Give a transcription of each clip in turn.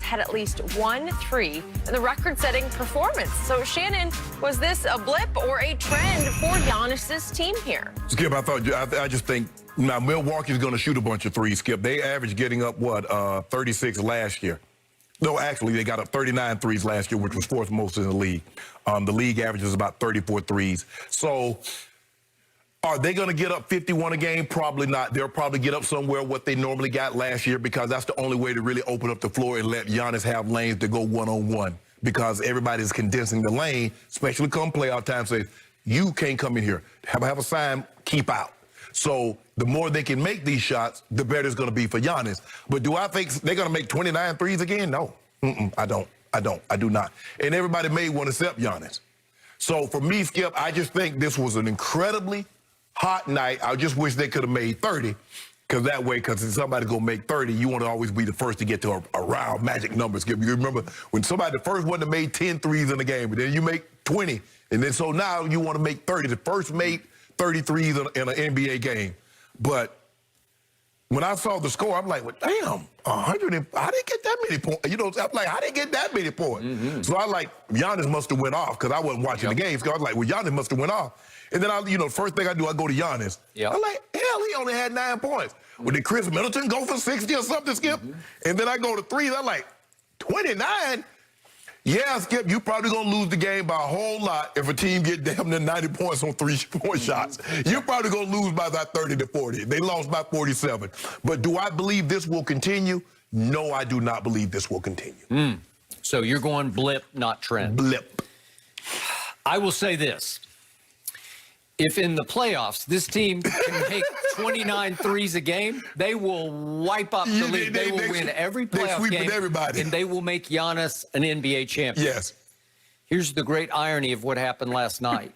had at least 1 3 in the record-setting performance. So, Shannon, was this a blip or a trend for Giannis's team here? Skip, I just think now Milwaukee's going to shoot a bunch of threes, Skip. They averaged getting up, 36 last year. No, actually, they got up 39 threes last year, which was fourth most in the league. The league averages about 34 threes. So are they going to get up 51 a game? Probably not. They'll probably get up somewhere what they normally got last year because that's the only way to really open up the floor and let Giannis have lanes to go one-on-one because everybody's condensing the lane, especially come playoff time, say, you can't come in here. Have a sign, keep out. So the more they can make these shots, the better it's going to be for Giannis. But do I think they're going to make 29 threes again? No. I do not. And everybody may want to accept Giannis. So for me, Skip, I just think this was an incredibly hot night. I just wish they could have made 30. Because if somebody's going to make 30, you want to always be the first to get to around magic numbers. Skip, you remember when somebody, the first one that made 10 threes in the game, but then you make 20. And then so now you want to make 30. The first made 33 in an NBA game. But when I saw the score, I'm like, well, damn, 100. I didn't get that many points. You know, I'm like, I didn't get that many points. So I like, Giannis must have went off because I wasn't watching the game. So I was like, well, Giannis must have went off. And then, first thing I do, I go to Giannis. I'm like, hell, he only had 9 points. Well, did Chris Middleton go for 60 or something, Skip? And then I go to threes. I'm like, 29? Yeah, Skip, you probably going to lose the game by a whole lot if a team get damn near 90 points on 3-point shots. You're probably going to lose by that 30 to 40. They lost by 47. But do I believe this will continue? No, I do not believe this will continue. So you're going blip, not trend. Blip. I will say this. If in the playoffs this team can make 29 threes a game, they will wipe up the league. They will win every playoff game, everybody. and they will make Giannis an NBA champion. Yes. Here's the great irony of what happened last night.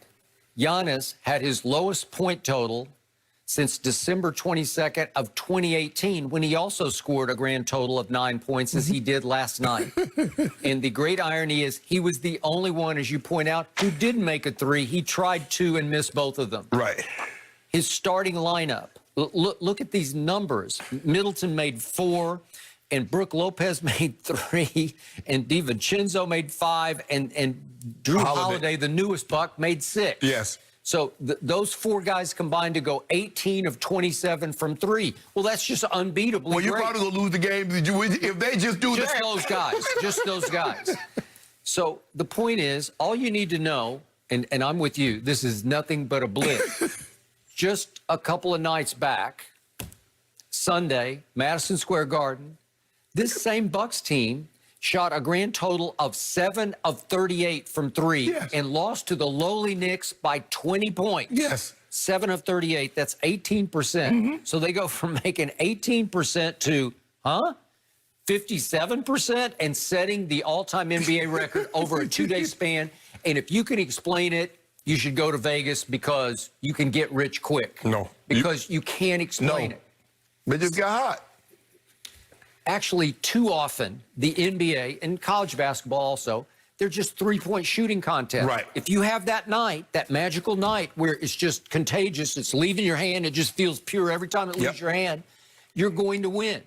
Giannis had his lowest point total since December 22nd of 2018, when he also scored a grand total of 9 points, as he did last night. And the great irony is he was the only one, as you point out, who didn't make a three. He tried 2 and missed both of them. Right. His starting lineup, look at these numbers. Middleton made 4, and Brook Lopez made 3, and DiVincenzo made 5, and Drew Holiday, the newest Buck, made 6. Yes. So those 4 guys combined to go 18 of 27 from 3. Well, that's just unbeatably Well, you're great. probably going to lose the game if they just do Just that. those guys. Just those guys. So the point is, all you need to know, and I'm with you, this is nothing but a blip. Just a couple of nights back, Sunday, Madison Square Garden, this same Bucks team shot a grand total of 7 of 38 from 3 and lost to the lowly Knicks by 20 points. Yes. 7 of 38, that's 18%. So they go from making 18% to, 57% and setting the all-time NBA record over a 2-day span. And if you can explain it, you should go to Vegas because you can get rich quick. No. Because you can't explain it. They just got hot. Actually, too often, the NBA and college basketball also, they're just 3-point shooting contests. Right. If you have that night, that magical night where it's just contagious, it's leaving your hand, it just feels pure every time it leaves your hand, you're going to win.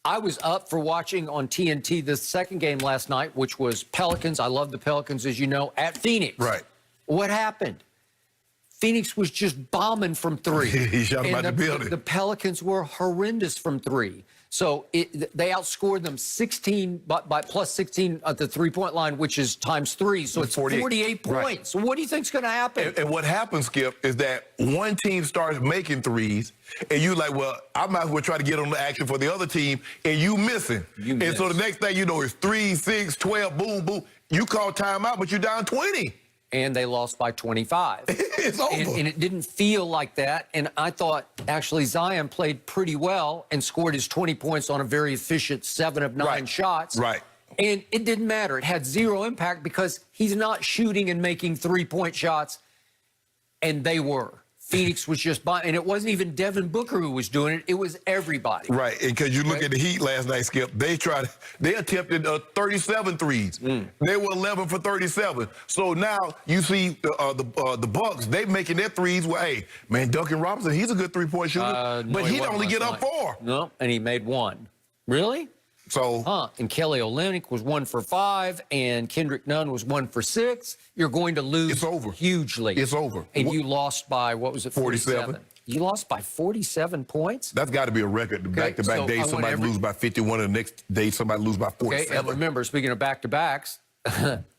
I was up for watching on TNT the second game last night, which was Pelicans. I love the Pelicans, as you know, at Phoenix. Right. What happened? Phoenix was just bombing from 3. He shot him out the building. The Pelicans were horrendous from 3. So they outscored them 16 by plus 16 at the 3-point line, which is times 3. So it's 48 points. Right. So what do you think's going to happen? And what happens, Skip, is that one team starts making threes, and you like, well, I might as well try to get on the action for the other team, and you missing. And so the next thing you know is 3, 6, 12, boom, boom. You call timeout, but you're down 20. And they lost by 25. It's over. And it didn't feel like that. And I thought, actually, Zion played pretty well and scored his 20 points on a very efficient 7 of 9 shots. Right. And it didn't matter. It had 0 impact because he's not shooting and making 3-point shots. And they were. Phoenix was just and it wasn't even Devin Booker who was doing it. It was everybody. Right, because you look at the Heat last night, Skip. They attempted 37 threes. They were 11 for 37. So now you see the Bucks. They making their threes. Well, hey, man, Duncan Robinson, he's a good 3-point shooter, No, but he'd only get up 4. No, and he made 1. Really? So, And Kelly Olynyk was 1 for 5, and Kendrick Nunn was 1 for 6. You're going to lose It's over. hugely. It's over. And you lost by, what was it, 47? You lost by 47 points? that's got to be a record. Back-to-back so days, somebody lose by 51, and the next day somebody lose by 47. Okay, and remember, speaking of back-to-backs,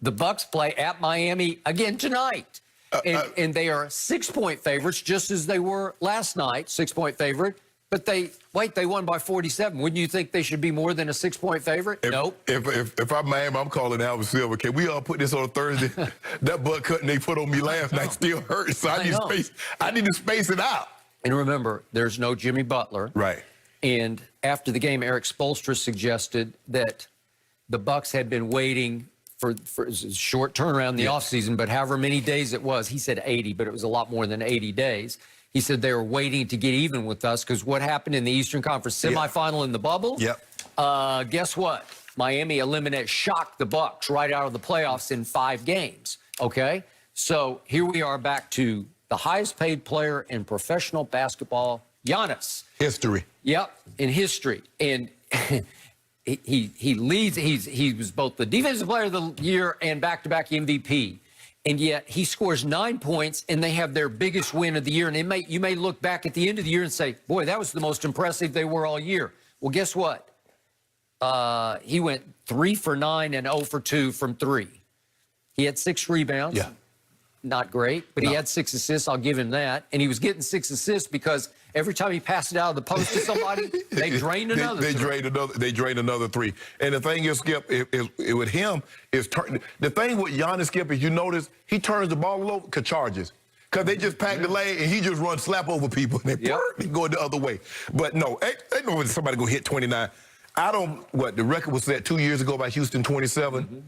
the Bucks play at Miami again tonight. And they are 6-point favorites, just as they were last night, 6-point favorite. But they won by 47. Wouldn't you think they should be more than a 6-point favorite? Nope. If I'm Miami, I'm calling Alvin Silver. Can we all put this on a Thursday? That butt cutting they put on me last night still hurts. So I need to space it out. And remember, there's no Jimmy Butler. Right. And after the game, Eric Spoelstra suggested that the Bucks had been waiting for a short turnaround in the offseason, but however many days it was, he said 80, but it was a lot more than 80 days. He said they were waiting to get even with us because what happened in the Eastern Conference semifinal in the bubble? Yep. Guess what? Miami shocked the Bucks right out of the playoffs in 5 games. Okay? So here we are back to the highest paid player in professional basketball, Giannis. History. Yep, in history. And he leads. He was both the defensive player of the year and back-to-back MVP. And yet he scores 9 points, and they have their biggest win of the year. And you may look back at the end of the year and say, boy, that was the most impressive they were all year. Well, guess what? He went 3 for 9 and 0 for 2 from 3. He had 6 rebounds. Yeah. Not great, but he had 6 assists. I'll give him that. And he was getting 6 assists because every time he passed it out of the post to somebody, they drained another. They drained another 3. And the thing is, Skip, with him is the thing with Giannis, Skip, is you notice he turns the ball over to charges. Because they just pack the lane and he just runs slap over people and they go the other way. But no, ain't no way somebody go hit 29. The record was set 2 years ago by Houston, 27.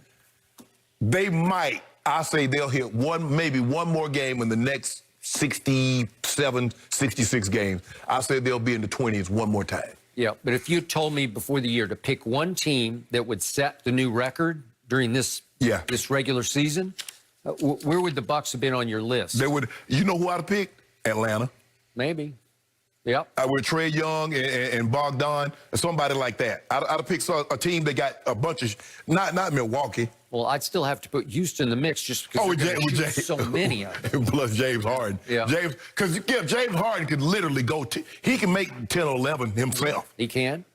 They might. I say they'll hit maybe one more game in the next 67, 66 games. I say they'll be in the 20s one more time. Yeah, but if you told me before the year to pick one team that would set the new record during this regular season, where would the Bucks have been on your list? They would. You know who I'd have picked? Atlanta. Maybe. Yep. With Trae Young and Bogdan, somebody like that. I'd have picked a team that got a bunch of, not Milwaukee. Well, I'd still have to put Houston in the mix just because so many of them. Plus James Harden. Yeah. Because James Harden could literally he can make 10 or 11 himself. He can.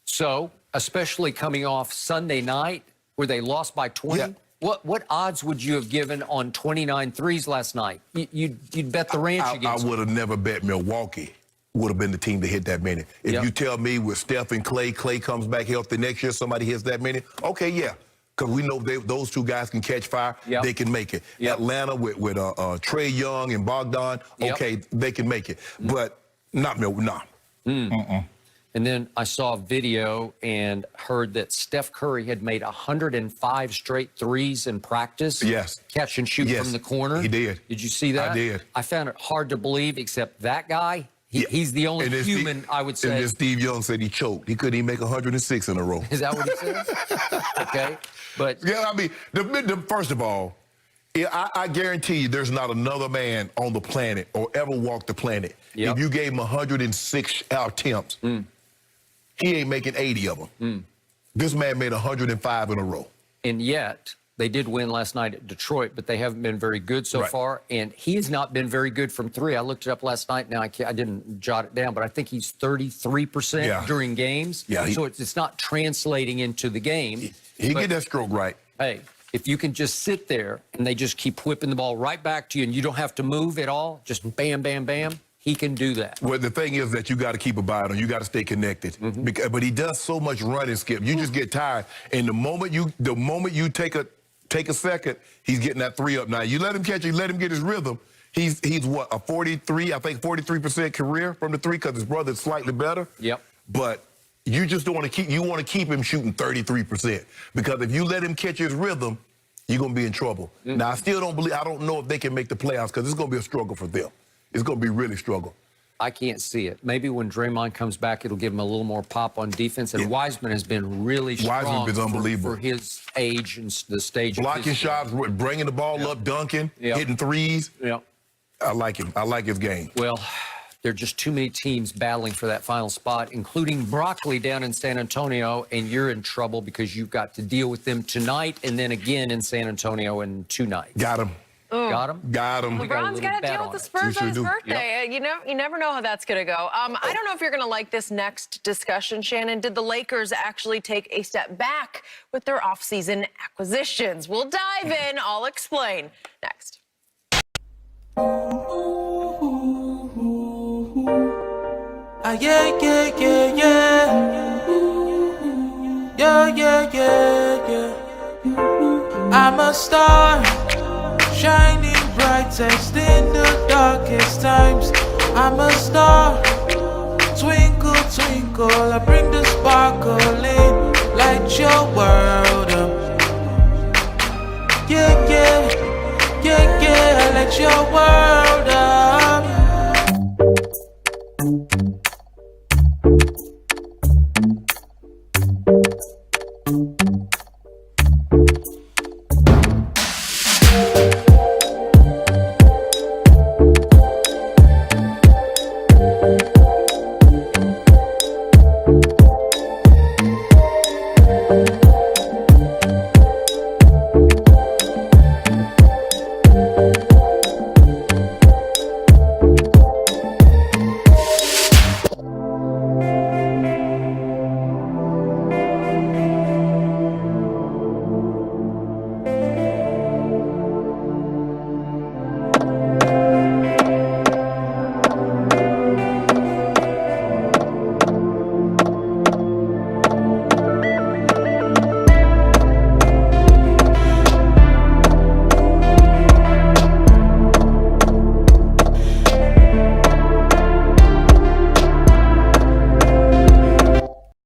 So, especially coming off Sunday night where they lost by 20. Yeah. What odds would you have given on 29 threes last night? You'd bet the ranch against I would have never bet Milwaukee would have been the team to hit that many. If you tell me with Steph and Clay comes back healthy next year, somebody hits that many, okay, yeah. Because we know those 2 guys can catch fire, they can make it. Atlanta with Trae Young and Bogdan, okay, they can make it. But not Milwaukee, no. And then I saw a video and heard that Steph Curry had made 105 straight threes in practice. Yes. Catch and shoot from the corner. He did. Did you see that? I did. I found it hard to believe, except that guy, he's the only human, I would say. And then Steve Young said he choked. He couldn't even make 106 in a row. Is that what he said? Okay. But yeah, I mean, first of all, I guarantee you there's not another man on the planet or ever walked the planet. If you gave him 106 attempts, he ain't making 80 of them. This man made 105 in a row. And yet, they did win last night at Detroit, but they haven't been very good so far. And he has not been very good from 3. I looked it up last night. Now, I didn't jot it down, but I think he's 33% during games. Yeah, so it's not translating into the game. He get that stroke right. Hey, if you can just sit there and they just keep whipping the ball right back to you and you don't have to move at all, just bam, bam, bam, he can do that. Well, the thing is that you got to keep a eye on. You got to stay connected. But he does so much running, Skip. You just get tired. And the moment you take a second, he's getting that 3 up. Now you let him catch it, let him get his rhythm. He's what, a 43% career from the 3 because his brother's slightly better. Yep. But you just don't want to keep him shooting 33% because if you let him catch his rhythm, you're gonna be in trouble. Now I don't know if they can make the playoffs because it's gonna be a struggle for them. It's going to be really struggle. I can't see it. Maybe when Draymond comes back, it'll give him a little more pop on defense. And Wiseman has been really strong. Wiseman's unbelievable for his age and the stage. Blocking shots, bringing the ball up, dunking, hitting threes. Yeah. I like him. I like his game. Well, There are just too many teams battling for that final spot, including Broccoli down in San Antonio, and you're in trouble because you've got to deal with them tonight and then again in San Antonio in 2 nights. Got him. Got him? Got him. LeBron's got to deal with the Spurs on his birthday. You never know how that's going to go. I don't know if you're going to like this next discussion, Shannon. Did the Lakers actually take a step back with their offseason acquisitions? We'll dive in. I'll explain next. Yeah, yeah, yeah, yeah. Yeah, yeah, yeah, yeah. I'm a star, shining brightest in the darkest times. I'm a star, twinkle, twinkle. I bring the sparkle in, light your world up. Yeah, yeah, yeah, yeah. Light your world up.